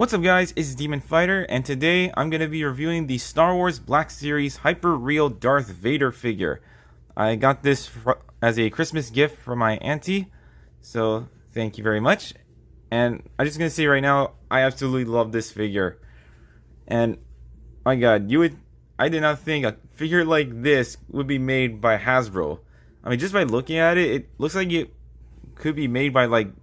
What's up guys, it's Demon Fighter, and today I'm going to be reviewing the Star Wars Black Series Hyper Real Darth Vader figure. I got this as a Christmas gift from my auntie, so thank you very much. And I'm just going to say right now, I absolutely love this figure. And my god, I did not think a figure like this would be made by Hasbro. I mean, just by looking at it, it looks like it could be made by like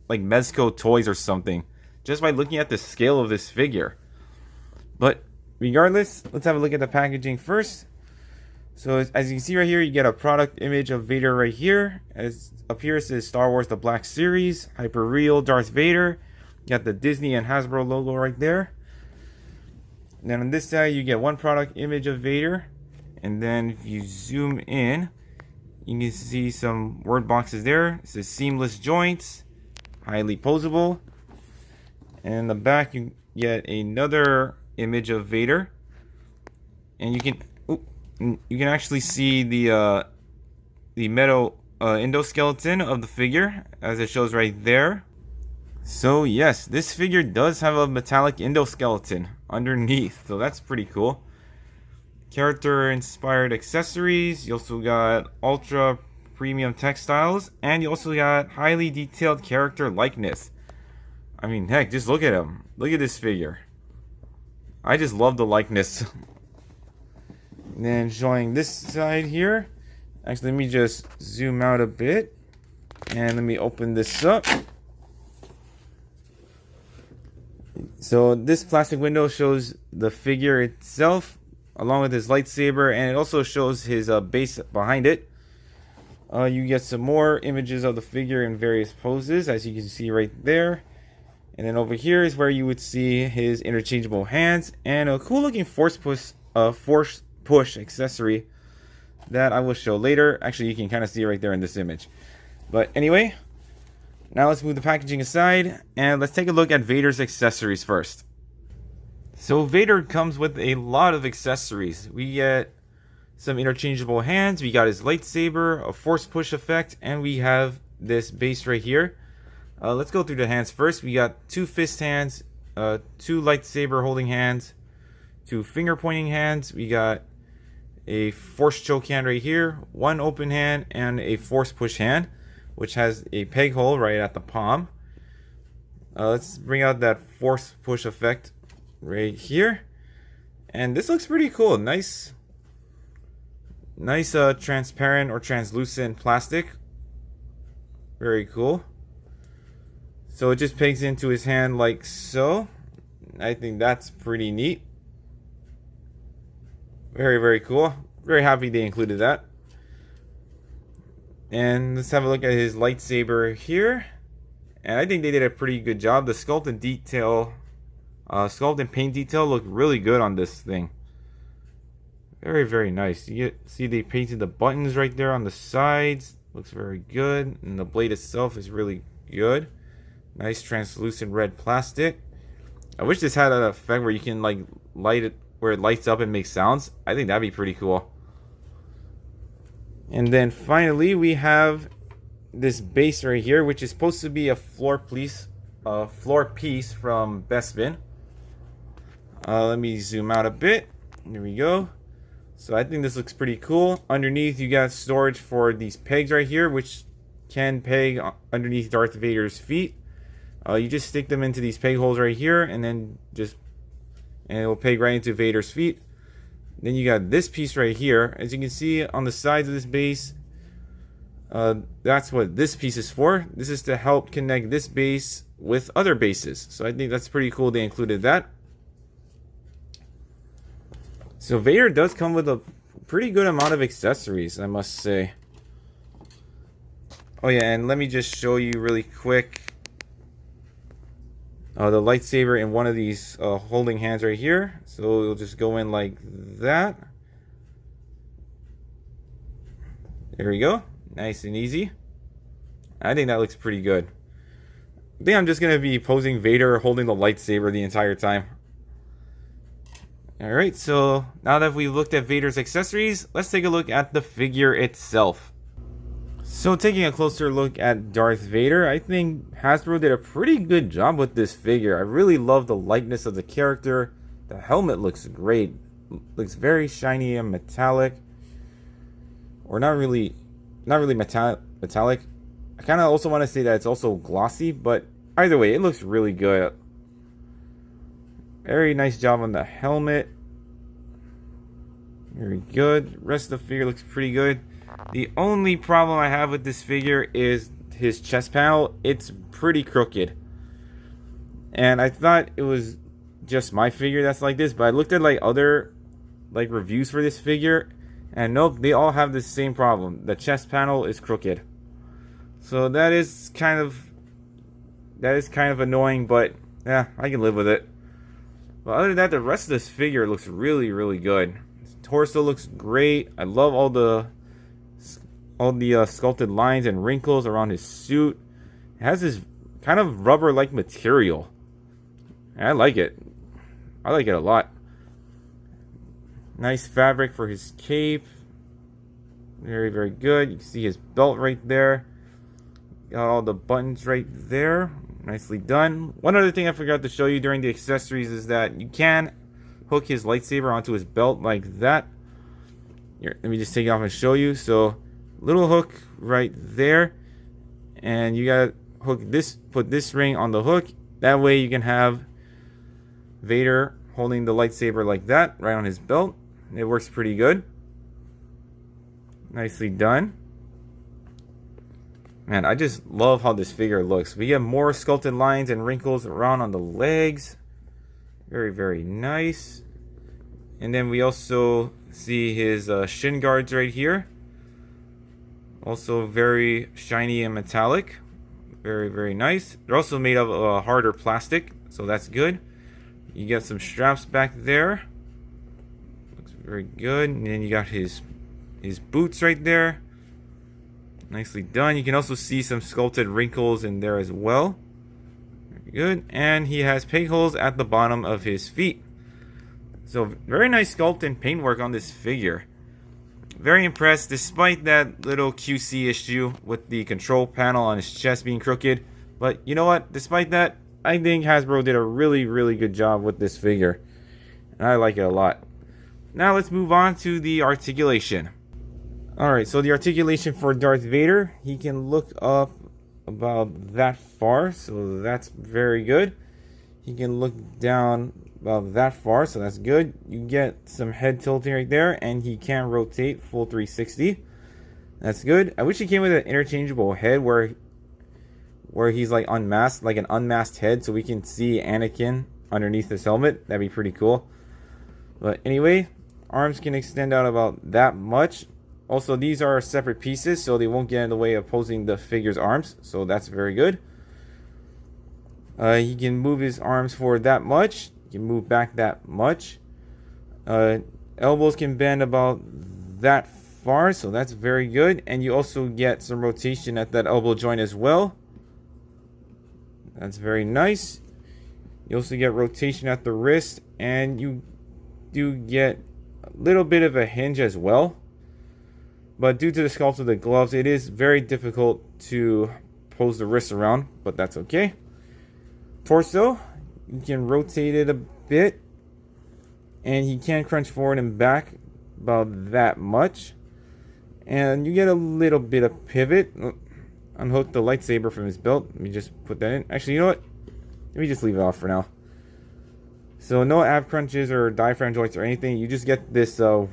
Mezco Toys or something. Just by looking at the scale of this figure. But regardless, let's have a look at the packaging first. So as you can see right here, you get a product image of Vader right here. As appears to Star Wars The Black Series, Hyper Real Darth Vader. You got the Disney and Hasbro logo right there. And then on this side, you get one product image of Vader. And then if you zoom in, you can see some word boxes there. It says seamless joints, highly posable. And in the back, you get another image of Vader, and you can actually see the metal endoskeleton of the figure, as it shows right there. So yes, this figure does have a metallic endoskeleton underneath, so that's pretty cool. Character-inspired accessories. You also got ultra premium textiles, and you also got highly detailed character likeness. I mean, heck, just look at him. Look at this figure. I just love the likeness. And then showing this side here. Actually, let me just zoom out a bit. And let me open this up. So this plastic window shows the figure itself, along with his lightsaber. And it also shows his base behind it. You get some more images of the figure in various poses, as you can see right there. And then over here is where you would see his interchangeable hands and a cool looking force push accessory that I will show later. Actually, you can kind of see it right there in this image. But anyway, now let's move the packaging aside and let's take a look at Vader's accessories first. So Vader comes with a lot of accessories. We get some interchangeable hands, we got his lightsaber, a force push effect, and we have this base right here. Let's go through the hands first. We got two fist hands, two lightsaber holding hands, two finger pointing hands. We got a force choke hand right here, one open hand, and a force push hand, which has a peg hole right at the palm. Let's bring out that force push effect right here. And this looks pretty cool. Nice transparent or translucent plastic. Very cool. So it just pegs into his hand like so. I think that's pretty neat. Very, very cool. Very happy they included that. And let's have a look at his lightsaber here. And I think they did a pretty good job. The sculpt and paint detail look really good on this thing. Very, very nice. You see they painted the buttons right there on the sides. Looks very good. And the blade itself is really good. Nice translucent red plastic. I wish this had an effect where you can like light it where it lights up and makes sounds. I think that'd be pretty cool. And then finally we have this base right here, which is supposed to be a floor piece from Bespin. Let me zoom out a bit. Here we go. So I think this looks pretty cool. Underneath you got storage for these pegs right here, which can peg underneath Darth Vader's feet. You just stick them into these peg holes right here, and then it will peg right into Vader's feet. Then you got this piece right here. As you can see on the sides of this base, that's what this piece is for. This is to help connect this base with other bases. So I think that's pretty cool they included that. So Vader does come with a pretty good amount of accessories, I must say. Oh yeah, and let me just show you really quick. The lightsaber in one of these holding hands right here. So it'll just go in like that. There we go. Nice and easy. I think that looks pretty good. I think I'm just going to be posing Vader holding the lightsaber the entire time. Alright, so now that we've looked at Vader's accessories, let's take a look at the figure itself. So taking a closer look at Darth Vader, I think Hasbro did a pretty good job with this figure. I really love the lightness of the character. The helmet looks great. Looks very shiny and metallic. Or not really metallic. I kind of also want to say that it's also glossy, but either way, it looks really good. Very nice job on the helmet. Very good. Rest of the figure looks pretty good. The only problem I have with this figure is his chest panel. It's pretty crooked. And I thought it was just my figure that's like this, but I looked at like other reviews for this figure, and nope, they all have the same problem. The chest panel is crooked. So that is kind of annoying, but yeah, I can live with it. But other than that, the rest of this figure looks really, really good. His torso looks great. I love all the sculpted lines and wrinkles around his suit. It has this kind of rubber-like material. And I like it. I like it a lot. Nice fabric for his cape. Very, very good. You can see his belt right there. Got all the buttons right there. Nicely done. One other thing I forgot to show you during the accessories is that you can hook his lightsaber onto his belt like that. Here, let me just take it off and show you. So, little hook right there. And you gotta put this ring on the hook. That way you can have Vader holding the lightsaber like that, right on his belt. It works pretty good. Nicely done. Man, I just love how this figure looks. We get more sculpted lines and wrinkles around on the legs. Very, very nice. And then we also see his shin guards right here. Also very shiny and metallic. Very, very nice. They're also made of harder plastic, so that's good. You get some straps back there. Looks very good. And then you got his boots right there. Nicely done. You can also see some sculpted wrinkles in there as well. Very good. And he has peg holes at the bottom of his feet. So very nice sculpt and paintwork on this figure. Very impressed, despite that little QC issue with the control panel on his chest being crooked. But you know what? Despite that, I think Hasbro did a really, really good job with this figure. And I like it a lot. Now let's move on to the articulation. Alright, so the articulation for Darth Vader, he can look up about that far, so that's very good. He can look down about that far, so that's good. You get some head tilting right there, and he can rotate full 360. That's good. I wish he came with an interchangeable head where he's like unmasked, like an unmasked head, so we can see Anakin underneath his helmet. That'd be pretty cool. But anyway, arms can extend out about that much. Also, these are separate pieces, so they won't get in the way of posing the figure's arms. So that's very good. He can move his arms forward that much. He can move back that much. Elbows can bend about that far, so that's very good. And you also get some rotation at that elbow joint as well. That's very nice. You also get rotation at the wrist, and you do get a little bit of a hinge as well. But due to the sculpt of the gloves, it is very difficult to pose the wrist around, but that's okay. Torso, you can rotate it a bit, and he can crunch forward and back about that much. And you get a little bit of pivot. Unhook the lightsaber from his belt. Let me just put that in. Actually, you know what? Let me just leave it off for now. So no ab crunches or diaphragm joints or anything. You just get this, all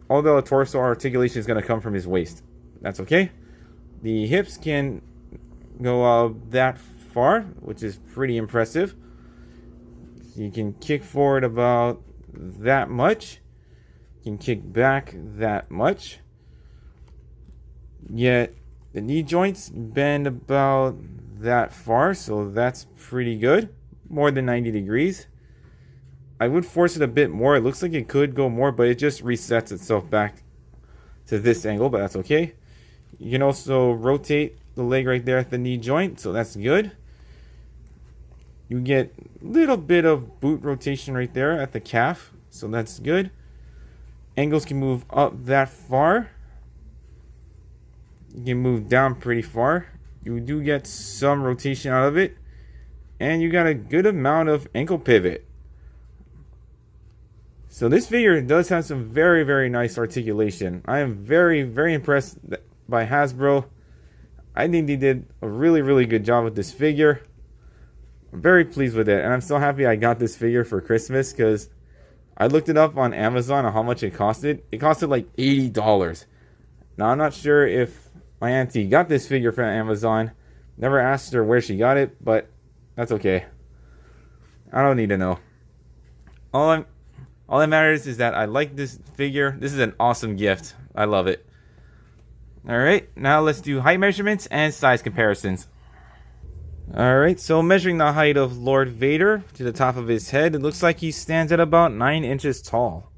the torso articulation is going to come from his waist. That's okay. The hips can go that far, which is pretty impressive. So you can kick forward about that much. You can kick back that much. Yet the knee joints bend about that far, so that's pretty good. More than 90 degrees. I would force it a bit more. It looks like it could go more, but it just resets itself back to this angle, but that's okay. You can also rotate the leg right there at the knee joint, so that's good. You get a little bit of boot rotation right there at the calf, so that's good. Angles can move up that far. You can move down pretty far. You do get some rotation out of it. And you got a good amount of ankle pivot. So this figure does have some very, very nice articulation. I am very, very impressed by Hasbro. I think they did a really, really good job with this figure. I'm very pleased with it. And I'm so happy I got this figure for Christmas because I looked it up on Amazon on how much it costed. It costed like $80. Now, I'm not sure if my auntie got this figure from Amazon. Never asked her where she got it, but that's okay. I don't need to know. All that matters is that I like this figure. This is an awesome gift. I love it. Alright, now let's do height measurements and size comparisons. Alright, so measuring the height of Lord Vader to the top of his head, it looks like he stands at about 9 inches tall.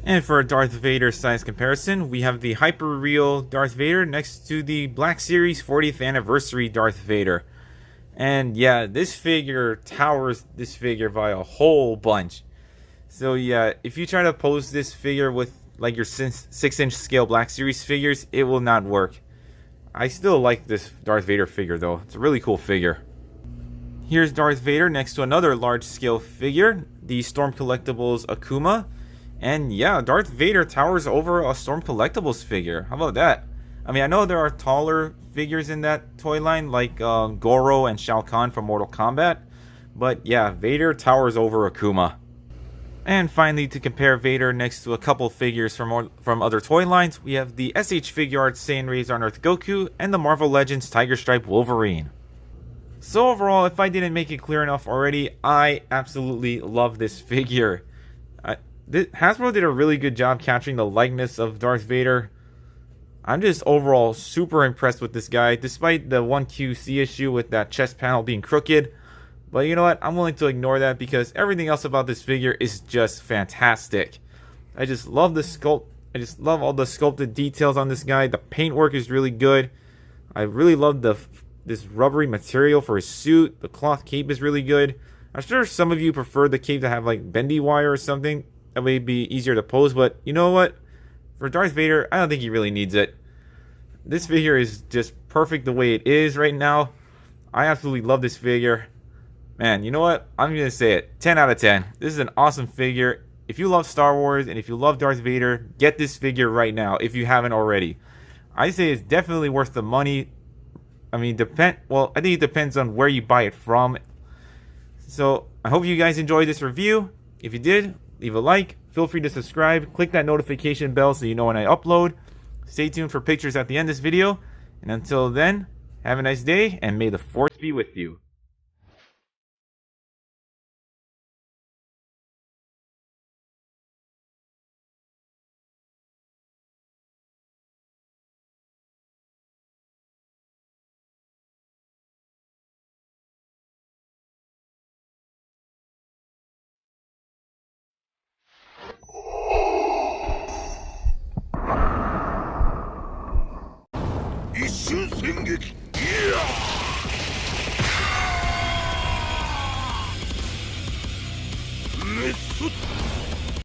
And for a Darth Vader size comparison, we have the Hyper Real Darth Vader next to the Black Series 40th Anniversary Darth Vader. And yeah, this figure towers this figure by a whole bunch. So yeah, if you try to pose this figure with like your 6-inch scale Black Series figures, it will not work. I still like this Darth Vader figure though. It's a really cool figure. Here's Darth Vader next to another large scale figure, the Storm Collectibles Akuma. And yeah, Darth Vader towers over a Storm Collectibles figure. How about that? I mean, I know there are taller figures in that toy line like Goro and Shao Kahn from Mortal Kombat. But yeah, Vader towers over Akuma. And finally, to compare Vader next to a couple figures from other toy lines, we have the SH Figuarts Saiyan Raised on Earth Goku and the Marvel Legends Tiger Stripe Wolverine. So overall, if I didn't make it clear enough already, I absolutely love this figure. Hasbro did a really good job capturing the likeness of Darth Vader. I'm just overall super impressed with this guy, despite the 1QC issue with that chest panel being crooked. But you know what? I'm willing to ignore that because everything else about this figure is just fantastic. I just love the sculpt. I just love all the sculpted details on this guy. The paintwork is really good. I really love this rubbery material for his suit. The cloth cape is really good. I'm sure some of you prefer the cape to have like bendy wire or something. That way it'd be easier to pose. But you know what? For Darth Vader, I don't think he really needs it. This figure is just perfect the way it is right now. I absolutely love this figure. Man, you know what? I'm going to say it. 10 out of 10. This is an awesome figure. If you love Star Wars and if you love Darth Vader, get this figure right now if you haven't already. I say it's definitely worth the money. I mean, I think it depends on where you buy it from. So, I hope you guys enjoyed this review. If you did, leave a like. Feel free to subscribe. Click that notification bell so you know when I upload. Stay tuned for pictures at the end of this video. And until then, have a nice day and may the Force be with you. Issue 戦撃